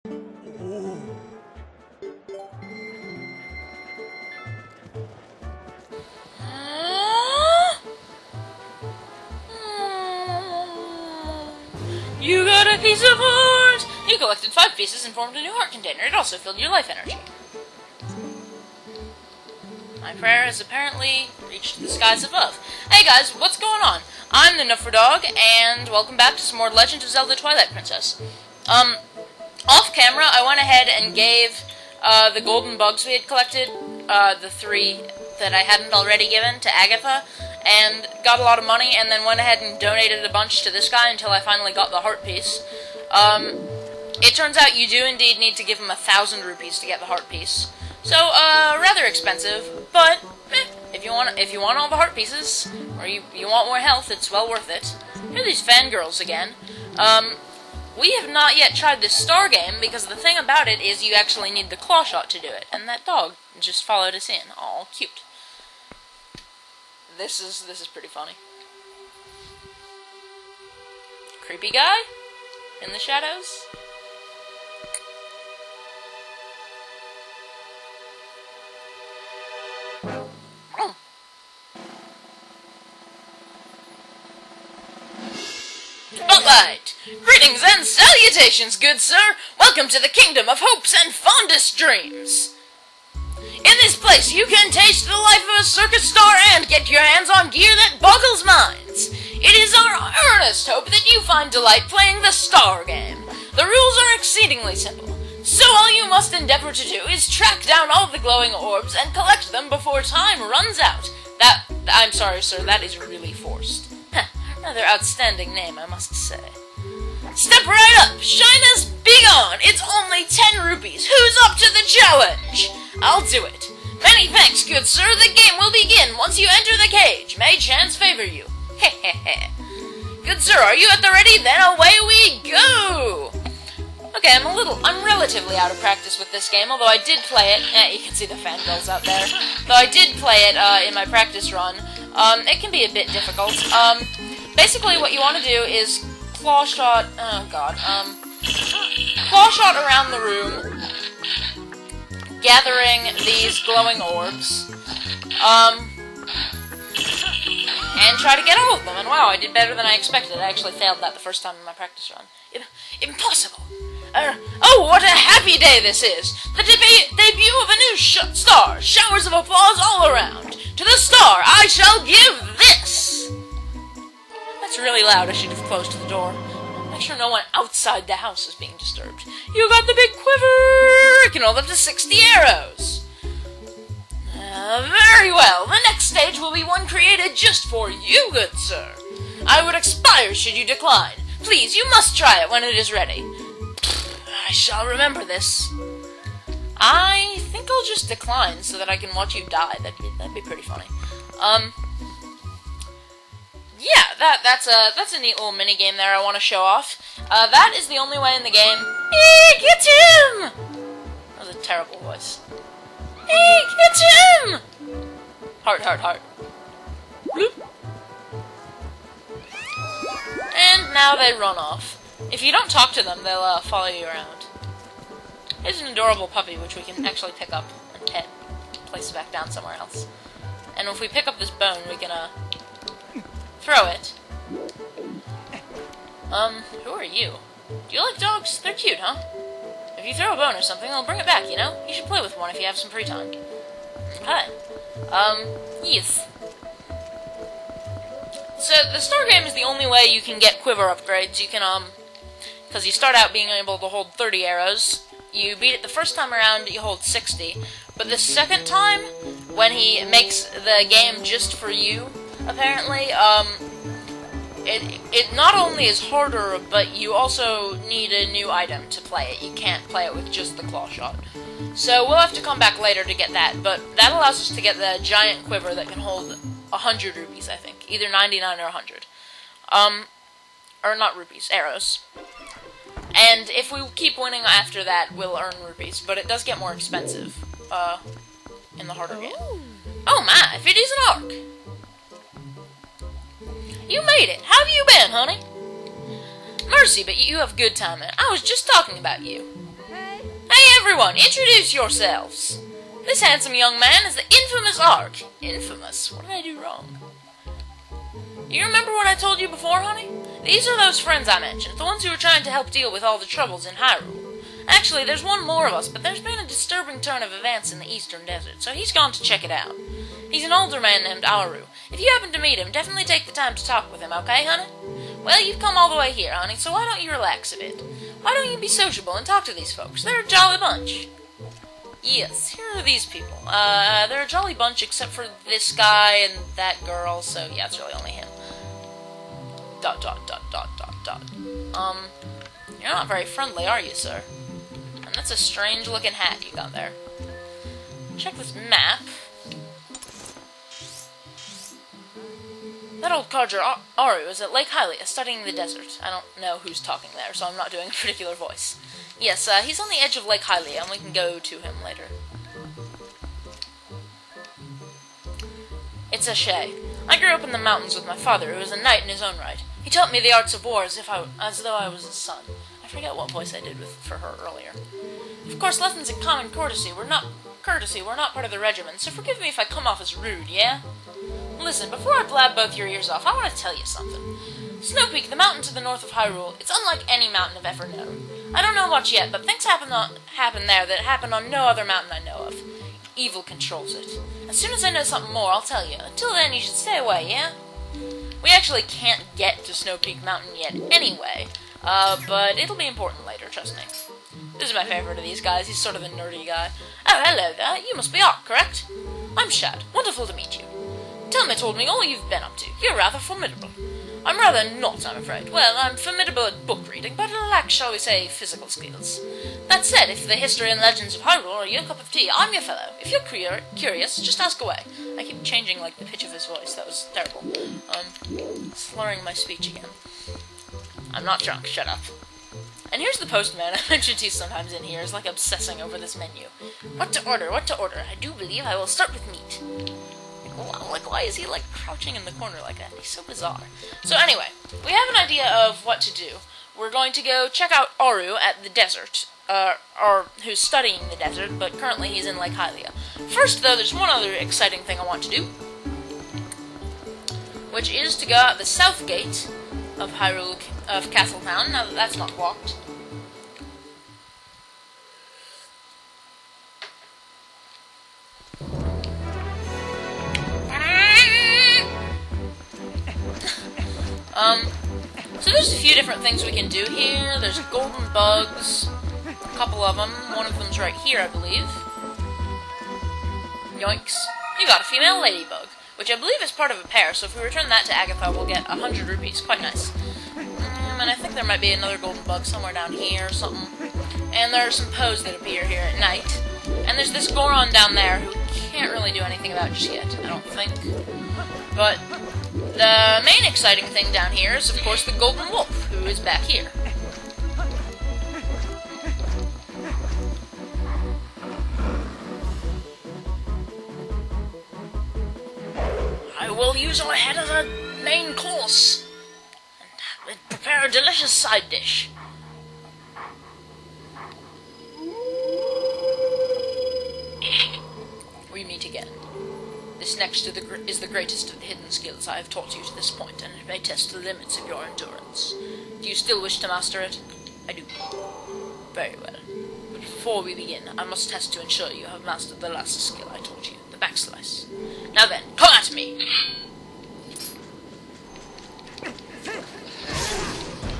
You got a piece of heart! You collected 5 pieces and formed a new heart container. It also filled your life energy. My prayer has apparently reached the skies above. Hey guys, what's going on? I'm the Nuffer Dog, and welcome back to some more Legend of Zelda Twilight Princess. Off camera, I went ahead and gave the golden bugs we had collected, the 3 that I hadn't already given, to Agatha, and got a lot of money, and then went ahead and donated a bunch to this guy until I finally got the heart piece. It turns out you do indeed need to give him 1,000 rupees to get the heart piece. So, rather expensive, but if you want all the heart pieces, or you want more health, it's well worth it. Here are these fangirls again. We have not yet tried this star game, because the thing about it is you actually need the claw shot to do it, and that dog just followed us in. Aw, cute. This is pretty funny. Creepy guy? In the shadows? Spotlight! Greetings and salutations, good sir! Welcome to the kingdom of hopes and fondest dreams! In this place, you can taste the life of a circus star and get your hands on gear that boggles minds. It is our earnest hope that you find delight playing the star game. The rules are exceedingly simple, so all you must endeavor to do is track down all the glowing orbs and collect them before time runs out. I'm sorry, sir, that is really forced. Rather outstanding name, I must say. Step right up! Shyness, be gone! It's only 10 rupees! Who's up to the challenge? I'll do it. Many thanks, good sir. The game will begin once you enter the cage. May chance favor you. Hehehe. Good sir, are you at the ready? Then away we go! Okay, I'm relatively out of practice with this game, although I did play it. You can see the fangirls out there. Though I did play it in my practice run. It can be a bit difficult. Basically what you want to do is claw shot, claw shot around the room, gathering these glowing orbs, and try to get all of them. And wow, I did better than I expected. I actually failed that the first time in my practice run. Impossible! Oh, what a happy day this is! The debut of a new star! Showers of applause all around! To the star I shall give this! That's really loud. I should have closed the door. Make sure no one outside the house is being disturbed. You got the big quiver! It can hold up to 60 arrows! Very well. The next stage will be one created just for you, good sir. I would expire should you decline. Please, you must try it when it is ready. I shall remember this. I think I'll just decline so that I can watch you die. That'd be pretty funny. Yeah, that's a neat little mini game there I want to show off. That is the only way in the game. Hey, get him! That was a terrible voice. Hey, get him! Heart, heart, heart. Bloop. And now they run off. If you don't talk to them, they'll follow you around. Here's an adorable puppy, which we can actually pick up and pet, place it back down somewhere else. And if we pick up this bone, we can throw it. Who are you? Do you like dogs? They're cute, huh? If you throw a bone or something, they'll bring it back, you know? You should play with one if you have some free time. Okay. Yes. So, the star game is the only way you can get quiver upgrades. You can, because you start out being able to hold 30 arrows. You beat it the first time around, you hold 60. But the second time, when he makes the game just for you, apparently, it not only is harder, but you also need a new item to play it. You can't play it with just the claw shot. So we'll have to come back later to get that, but that allows us to get the giant quiver that can hold 100 rupees, I think. Either 99 or 100. Or not rupees, arrows. And if we keep winning after that, we'll earn rupees, but it does get more expensive, in the harder game. Oh my, if it is an arc! You made it! How have you been, honey? Mercy, but you have good timing. I was just talking about you. everyone, introduce yourselves. This handsome young man is the infamous Ark. Infamous? What did I do wrong? Do you remember what I told you before, honey? These are those friends I mentioned, the ones who were trying to help deal with all the troubles in Hyrule. Actually, there's one more of us, but there's been a disturbing turn of events in the Eastern Desert, so he's gone to check it out. He's an older man named Auru. If you happen to meet him, definitely take the time to talk with him, okay, honey? Well, you've come all the way here, honey, so why don't you relax a bit? Why don't you be sociable and talk to these folks? They're a jolly bunch. Yes, here are these people. They're a jolly bunch except for this guy and that girl, so yeah, it's really only him. ... You're not very friendly, are you, sir? And that's a strange-looking hat you got there. Check this map. That old codger Auru is at Lake Hylia, studying the desert. I don't know who's talking there, so I'm not doing a particular voice. Yes, he's on the edge of Lake Hylia, and we can go to him later. It's a shay. I grew up in the mountains with my father, who was a knight in his own right. He taught me the arts of war as though I was his son. I forget what voice I did for her earlier. Of course, lessons in common courtesy were not part of the regiment, so forgive me if I come off as rude, yeah? Listen, before I blab both your ears off, I want to tell you something. Snow Peak, the mountain to the north of Hyrule, it's unlike any mountain I've ever known. I don't know much yet, but things happen there that happen on no other mountain I know of. Evil controls it. As soon as I know something more, I'll tell you. Until then, you should stay away, yeah? We actually can't get to Snow Peak Mountain yet anyway, but it'll be important later, trust me. This is my favorite of these guys. He's sort of a nerdy guy. Oh, hello there. You must be Ark, correct? I'm Shad. Wonderful to meet you. Telma told me all you've been up to. You're rather formidable. I'm rather not, I'm afraid. Well, I'm formidable at book reading, but I lack, shall we say, physical skills. That said, if the history and legends of Hyrule are your cup of tea, I'm your fellow. If you're curious, just ask away. I keep changing, like, the pitch of his voice. That was terrible. Slurring my speech again. I'm not drunk. Shut up. And here's the postman. I mentioned he's sometimes in here. Is like obsessing over this menu. What to order? What to order? I do believe I will start with meat. Like, why is he, like, crouching in the corner like that? He's so bizarre. So anyway, we have an idea of what to do. We're going to go check out Auru at the desert, or who's studying the desert, but currently he's in Lake Hylia. First, though, there's one other exciting thing I want to do, which is to go out the south gate of Hyrule, of Castle Town, now that that's not blocked. So there's a few different things we can do here. There's golden bugs, a couple of them. One of them's right here, I believe. Yoinks. You got a female ladybug, which I believe is part of a pair, so if we return that to Agatha, we'll get 100 rupees. Quite nice. And I think there might be another golden bug somewhere down here or something. And there are some Poes that appear here at night. And there's this Goron down there who can't really do anything about just yet, I don't think. But the main exciting thing down here is, of course, the Golden Wolf, who is back here. I will use our head as a main course and prepare a delicious side dish. We meet again. This next is the greatest of the hidden skills I have taught you to this point, and it may test the limits of your endurance. Do you still wish to master it? I do. Very well. But before we begin, I must test to ensure you have mastered the last skill I taught you, the backslice. Now then, come at me!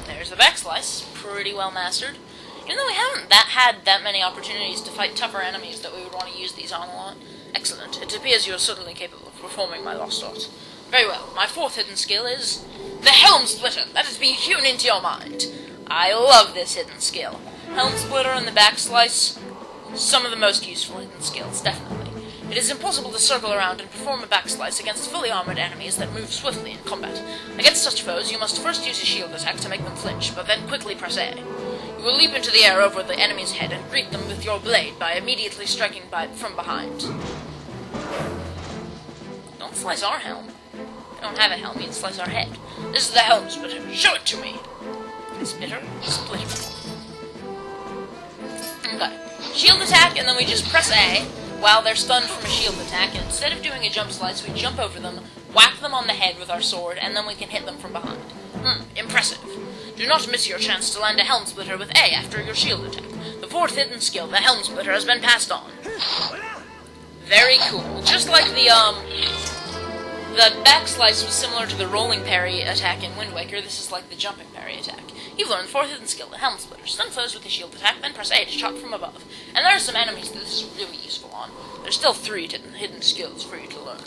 There's the backslice, pretty well mastered. Even though we haven't had that many opportunities to fight tougher enemies that we would want to use these on a lot. Excellent. It appears you are certainly capable of performing my lost art. Very well. My fourth hidden skill is the helm splitter. Let it be hewn into your mind. I love this hidden skill. Helm splitter and the backslice, some of the most useful hidden skills, definitely. It is impossible to circle around and perform a backslice against fully armored enemies that move swiftly in combat. Against such foes, you must first use a shield attack to make them flinch, but then quickly press A. You will leap into the air over the enemy's head and greet them with your blade by immediately striking from behind. Don't slice our helm. We don't have a helm, you can slice our head. This is the helm splitter. Show it to me! Splitter? Splitter. Okay. shield attack, and then we just press A while they're stunned from a shield attack, and instead of doing a jump slice, we jump over them, whack them on the head with our sword, and then we can hit them from behind. Impressive. Do not miss your chance to land a helm splitter with A after your shield attack. The fourth hidden skill, the helm splitter, has been passed on. Very cool. Just like the backslice was similar to the rolling parry attack in Wind Waker, this is like the jumping parry attack. You've learned the fourth hidden skill, the helm splitter. Stun foes with the shield attack, then press A to chop from above. And there are some enemies that this is really useful on. There's still 3 hidden skills for you to learn.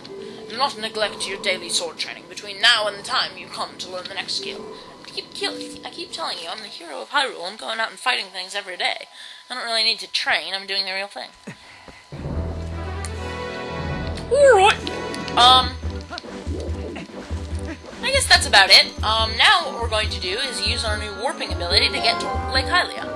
Do not neglect your daily sword training between now and the time you come to learn the next skill. I keep telling you, I'm the hero of Hyrule. I'm going out and fighting things every day. I don't really need to train, I'm doing the real thing. Alright. I guess that's about it. Now what we're going to do is use our new warping ability to get to Lake Hylia.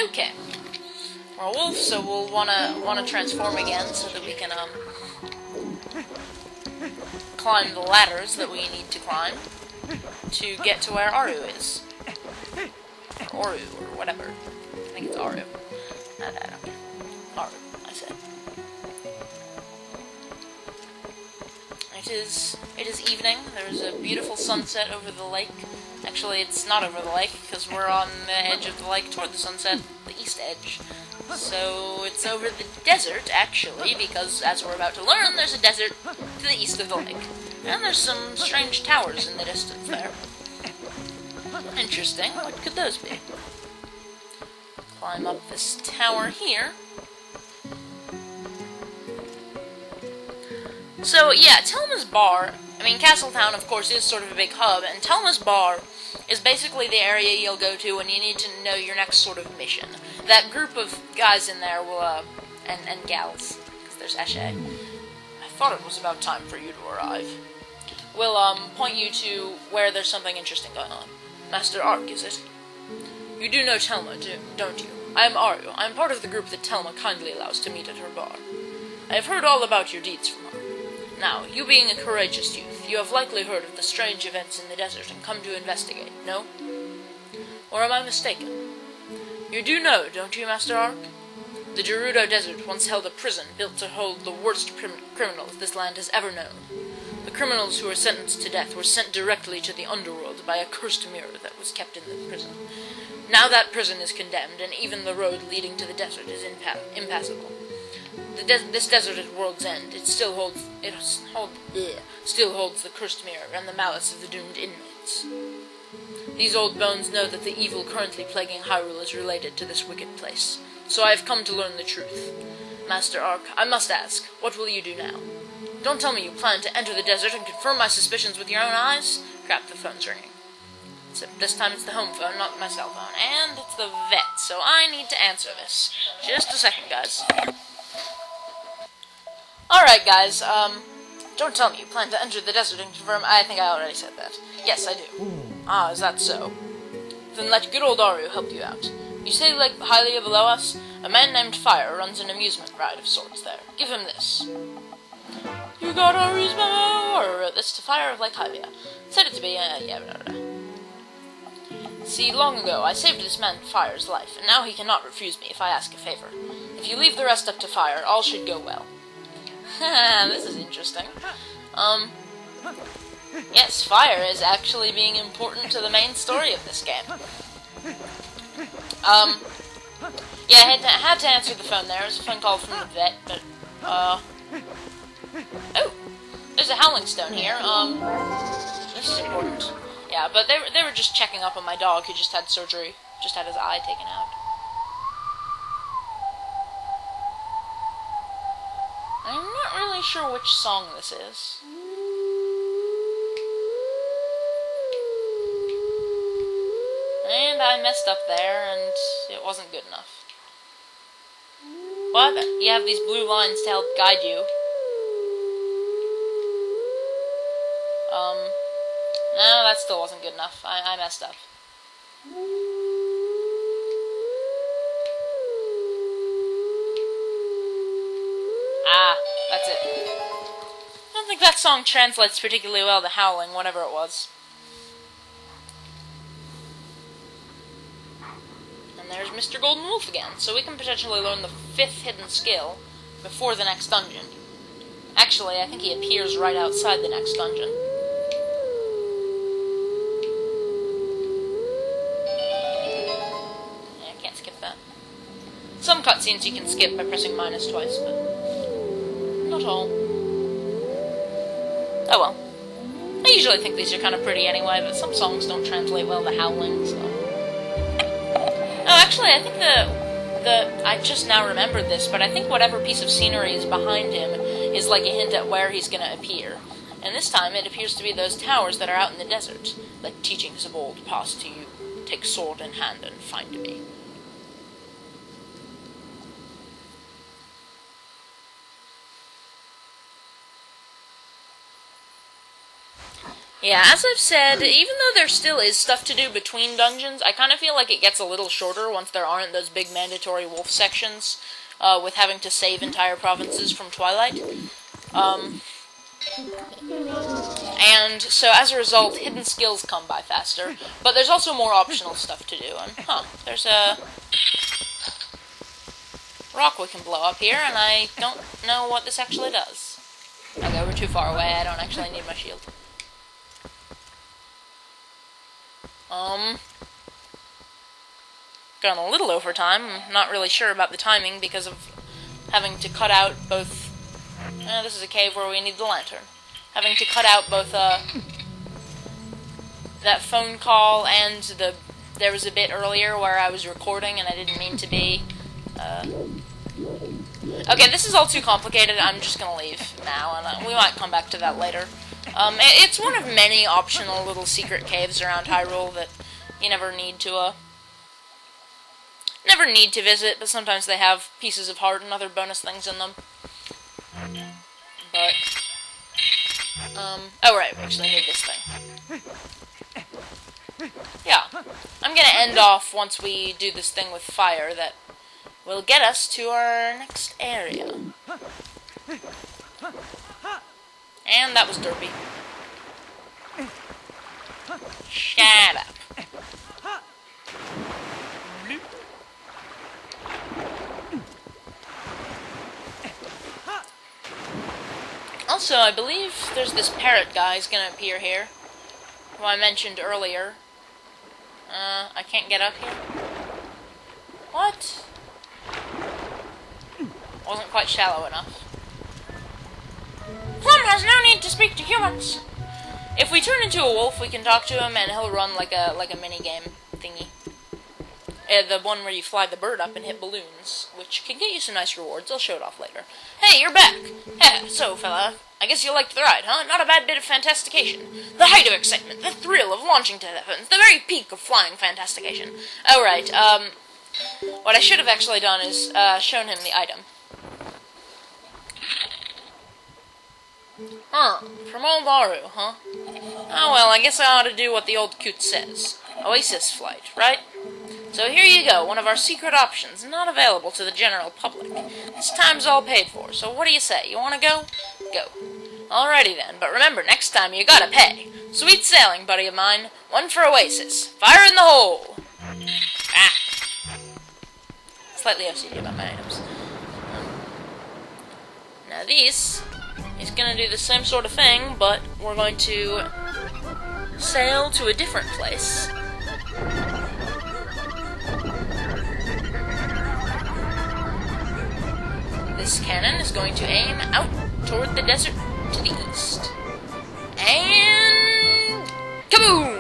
Okay. We're a wolf, so we'll wanna transform again so that we can climb the ladders that we need to climb to get to where Auru is. Or Auru, or whatever. I think it's Auru. I don't care. Auru, I said. It is evening. There's a beautiful sunset over the lake. Actually, it's not over the lake, because we're on the edge of the lake toward the sunset, the east edge. So it's over the desert, actually, because, as we're about to learn, there's a desert to the east of the lake. And there's some strange towers in the distance there. Interesting. What could those be? Climb up this tower here. So, yeah, Telma's Bar, I mean, Castletown, of course, is sort of a big hub, and Telma's Bar is basically the area you'll go to when you need to know your next sort of mission. That group of guys in there will, and gals, because there's Ashe. I thought it was about time for you to arrive. Will, point you to where there's something interesting going on. Master Ark, is it? You do know Telma, don't you? I am Auru. I am part of the group that Telma kindly allows to meet at her bar. I have heard all about your deeds from her. Now, you being a courageous youth, you have likely heard of the strange events in the desert and come to investigate, no? Or am I mistaken? You do know, don't you, Master Ark? The Gerudo Desert once held a prison built to hold the worst criminals this land has ever known. The criminals who were sentenced to death were sent directly to the underworld by a cursed mirror that was kept in the prison. Now that prison is condemned, and even the road leading to the desert is impassable. This desert at World's End, it still holds the cursed mirror and the malice of the doomed inmates. These old bones know that the evil currently plaguing Hyrule is related to this wicked place, so I have come to learn the truth. Master Ark, I must ask, what will you do now? Don't tell me you plan to enter the desert and confirm my suspicions with your own eyes? Crap, the phone's ringing. Except this time it's the home phone, not my cell phone, and it's the vet, so I need to answer this. Just a second, guys. Alright, guys, don't tell me you plan to enter the desert and confirm. I think I already said that. Yes, I do. Ah, is that so? Then let good old Auru help you out. You say Lake Hylia below us? A man named Fire runs an amusement ride of sorts there. Give him this. You got Auru's memo? Or wrote this to Fire of Lake Hylia. Said it to be, yeah, blah, blah. See, long ago, I saved this man Fire's life, and now he cannot refuse me if I ask a favor. If you leave the rest up to Fire, all should go well. This is interesting. Yes, Fire is actually being important to the main story of this game. Yeah, I had to answer the phone there. It was a phone call from the vet, but, oh, there's a Howling Stone here. This is important. Yeah, but they were just checking up on my dog who just had surgery, just had his eye taken out. I'm not really sure which song this is. And I messed up there, and it wasn't good enough. But you have these blue lines to help guide you. No, that still wasn't good enough. I messed up. Ah, that's it. I don't think that song translates particularly well to howling, whatever it was. And there's Mr. Golden Wolf again, so we can potentially learn the 5th hidden skill before the next dungeon. Actually, I think he appears right outside the next dungeon. Yeah, I can't skip that. Some cutscenes you can skip by pressing minus twice, but not all. Oh well. I usually think these are kind of pretty anyway, but some songs don't translate well to howling, so... Oh, actually, I think I just now remembered this, but I think whatever piece of scenery is behind him is like a hint at where he's gonna appear. And this time it appears to be those towers that are out in the desert, like teachings of old past to you. Take sword in hand and find me. Yeah, as I've said, even though there still is stuff to do between dungeons, I kind of feel like it gets a little shorter once there aren't those big mandatory wolf sections, with having to save entire provinces from Twilight. And so as a result, hidden skills come by faster, but there's also more optional stuff to do, and there's a rock we can blow up here, and I don't know what this actually does. Okay, we're too far away, I don't actually need my shield. Gone a little over time. I'm not really sure about the timing because of having to cut out both... this is a cave where we need the lantern. Having to cut out both, that phone call and there was a bit earlier where I was recording and I didn't mean to be. Okay, this is all too complicated. I'm just gonna leave now, and we might come back to that later. It's one of many optional little secret caves around Hyrule that you never need to visit, but sometimes they have pieces of heart and other bonus things in them. But, oh right, we actually need this thing. Yeah, I'm gonna end off once we do this thing with fire that will get us to our next area. And that was derpy. Shut up. Also, I believe there's this parrot guy who's gonna appear here, who I mentioned earlier. I can't get up here. What? Wasn't quite shallow enough. Plum has no need to speak to humans. If we turn into a wolf, we can talk to him, and he'll run like a mini-game thingy. The one where you fly the bird up and hit balloons, which can get you some nice rewards. I'll show it off later. Hey, you're back! So, fella, I guess you liked the ride, huh? Not a bad bit of fantastication. The height of excitement, the thrill of launching to heavens, the very peak of flying fantastication. Oh, right, what I should have actually done is, shown him the item. From old Auru, huh? Oh, well, I guess I ought to do what the old coot says. Oasis flight, right? So here you go, one of our secret options, not available to the general public. This time's all paid for, so what do you say? You wanna go? Go. Alrighty then, but remember, next time you gotta pay. Sweet sailing, buddy of mine. One for Oasis. Fire in the hole! Ah. Slightly OCD about my items. Now this is gonna do the same sort of thing, but we're going to sail to a different place. This cannon is going to aim out toward the desert to the east. And... kaboom!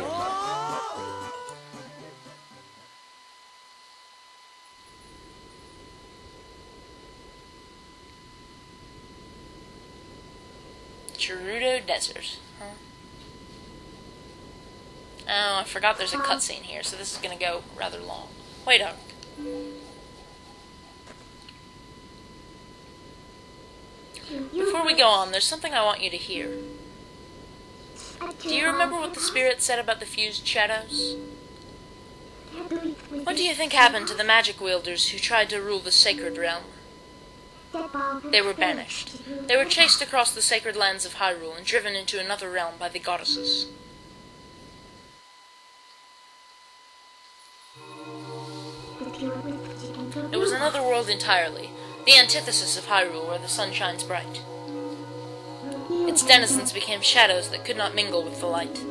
Gerudo Desert. Huh? Oh, I forgot there's a cutscene here, so this is gonna go rather long. Wait up. Before we go on, there's something I want you to hear. Do you remember what the spirit said about the fused shadows? What do you think happened to the magic wielders who tried to rule the sacred realm? They were banished. They were chased across the sacred lands of Hyrule and driven into another realm by the goddesses. It was another world entirely, the antithesis of Hyrule where the sun shines bright. Its denizens became shadows that could not mingle with the light.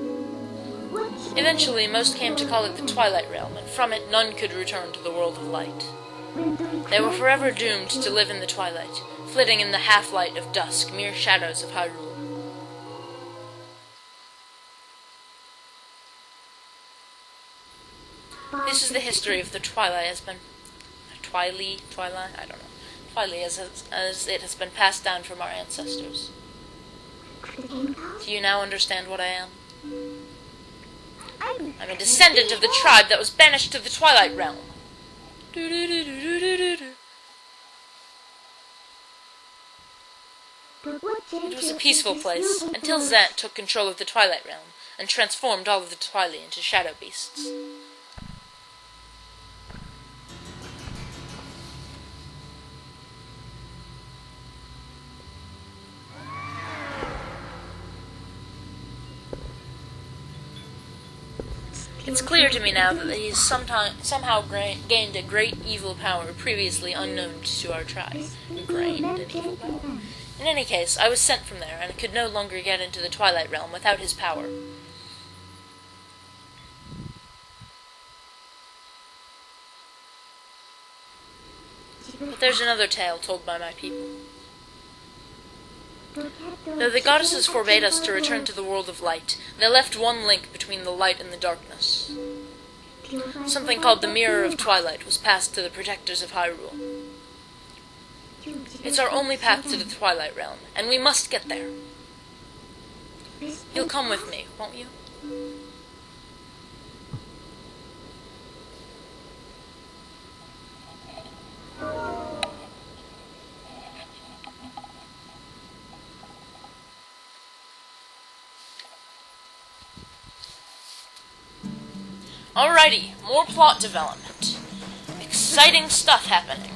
Eventually, most came to call it the Twilight Realm, and from it none could return to the world of light. They were forever doomed to live in the twilight, flitting in the half-light of dusk, mere shadows of Hyrule. This is the history of the Twilight as it has been passed down from our ancestors. Do you now understand what I am? I'm a descendant of the tribe that was banished to the Twilight Realm. It was a peaceful place, until Zant took control of the Twilight Realm, and transformed all of the Twilight into shadow beasts. It's clear to me now that he has somehow gained a great evil power previously unknown to our tribe. Gained an evil power. In any case, I was sent from there, and could no longer get into the Twilight Realm without his power. But there's another tale told by my people. Though the goddesses forbade us to return to the world of light, they left one link between the light and the darkness. Something called the Mirror of Twilight was passed to the protectors of Hyrule. It's our only path to the Twilight Realm, and we must get there. You'll come with me, won't you? Alrighty, more plot development. Exciting stuff happening.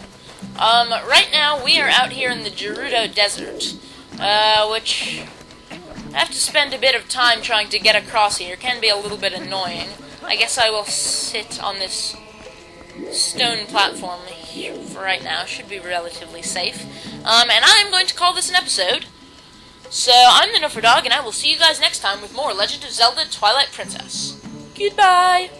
Right now we are out here in the Gerudo Desert, which I have to spend a bit of time trying to get across here. Can be a little bit annoying. I guess I will sit on this stone platform here for right now. Should be relatively safe. And I'm going to call this an episode. So, I'm the Dog, and I will see you guys next time with more Legend of Zelda Twilight Princess. Goodbye!